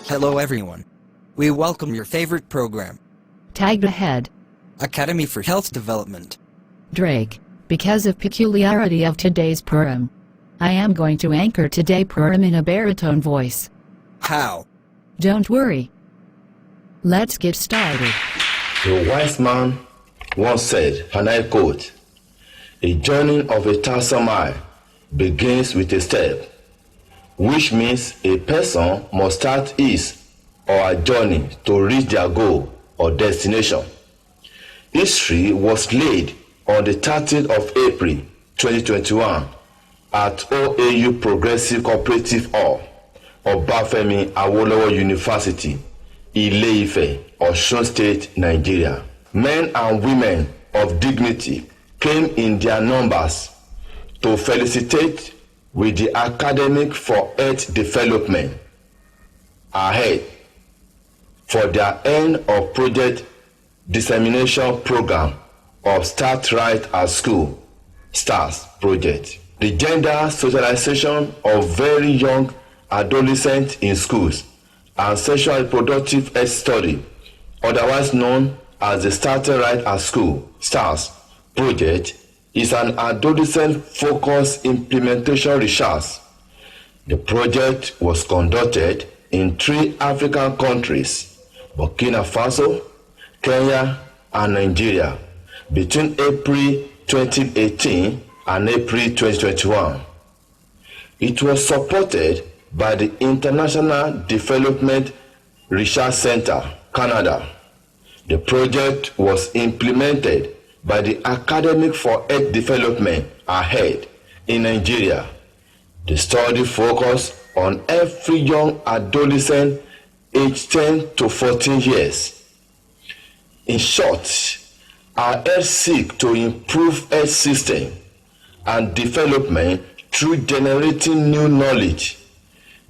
Hello everyone. We welcome your favorite program, Tagged Ahead. Academy for Health Development. Drake, because of peculiarity of today's program, I am going to anchor today program in a baritone voice. How? Don't worry. Let's get started. A wise man once said, and I quote, "A journey of 1,000 miles begins with a step," which means a person must start his or her journey to reach their goal or destination. History was laid on the 30th of April 2021 at OAU Progressive Cooperative Hall, Obafemi Awolowo University, Ile-Ife, Osun State, Nigeria. Men and women of dignity came in their numbers to felicitate with the Academic for Health Development ahead for their end of project dissemination program of Start Right at School STARS project. The gender socialization of very young adolescents in schools and sexual reproductive health study, otherwise known as the Start Right at School STARS project, is an adolescent-focused implementation research. The project was conducted in 3 African countries, Burkina Faso, Kenya, and Nigeria, between April 2018 and April 2021. It was supported by the International Development Research Center, Canada. The project was implemented by the Academic for Health Development ahead in Nigeria. The study focused on every young adolescent aged 10 to 14 years. In short, our health seek to improve health system and development through generating new knowledge,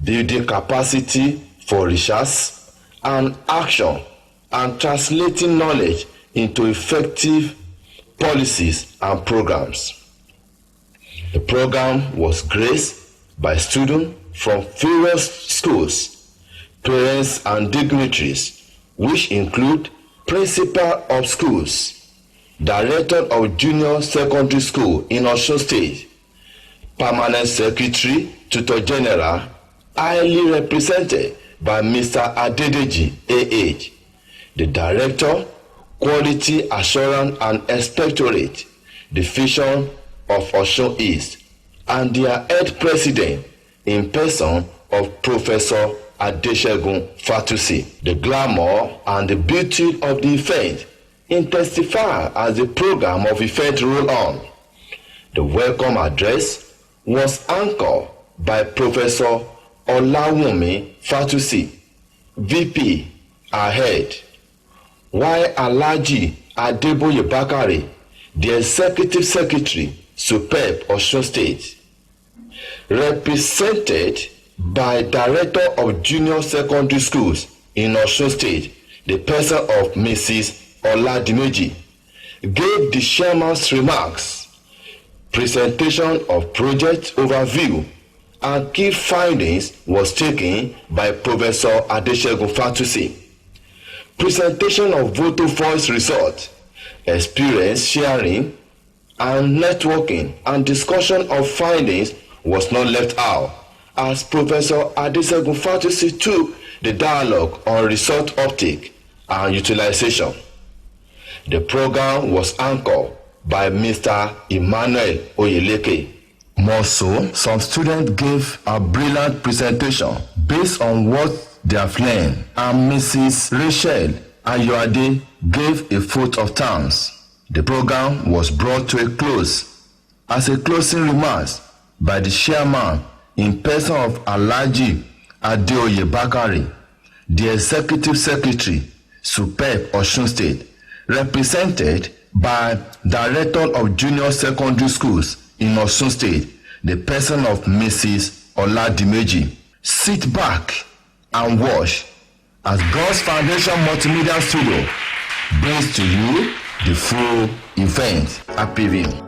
building capacity for research and action, and translating knowledge into effective policies and programs. The program was graced by students from various schools, parents and dignitaries, which include principal of schools, director of junior secondary school in Osun State, permanent secretary, tutor general, highly represented by Mr. Adedeji A.H., the director, Quality Assurance and Inspectorate Division of Osun East, and their head president in person of Professor Adesegun Fatusi. The glamour and the beauty of the event intensify as the program of event rolled on. The welcome address was anchored by Professor Olawunmi Fatusi, VP, ahead, while Alhaji Adeboye Bakare, the Executive Secretary, Superb Osun State, represented by Director of Junior Secondary Schools in Osun State, the person of Mrs. Oladimeji, gave the chairman's remarks, presentation of project overview, and key findings was taken by Professor Adesegun Fatusi. Presentation of voter voice results, experience sharing, and networking and discussion of findings was not left out, as Professor Adesegun Fatusi took the dialogue on result uptake and utilization. The program was anchored by Mr. Emmanuel Oyeleke. More so, some students gave a brilliant presentation based on what they have learned, and Mrs. Rachel Ayoade gave a vote of thanks. The program was brought to a close as a closing remarks by the chairman in person of Alhaji Adeoye Bakare, the Executive Secretary, Superb Osun State, represented by Director of Junior Secondary Schools in Osun State, the person of Mrs. Oladimeji. Sit back and watch as God's Foundation Multimedia Studio brings to you the full event. Happy viewing.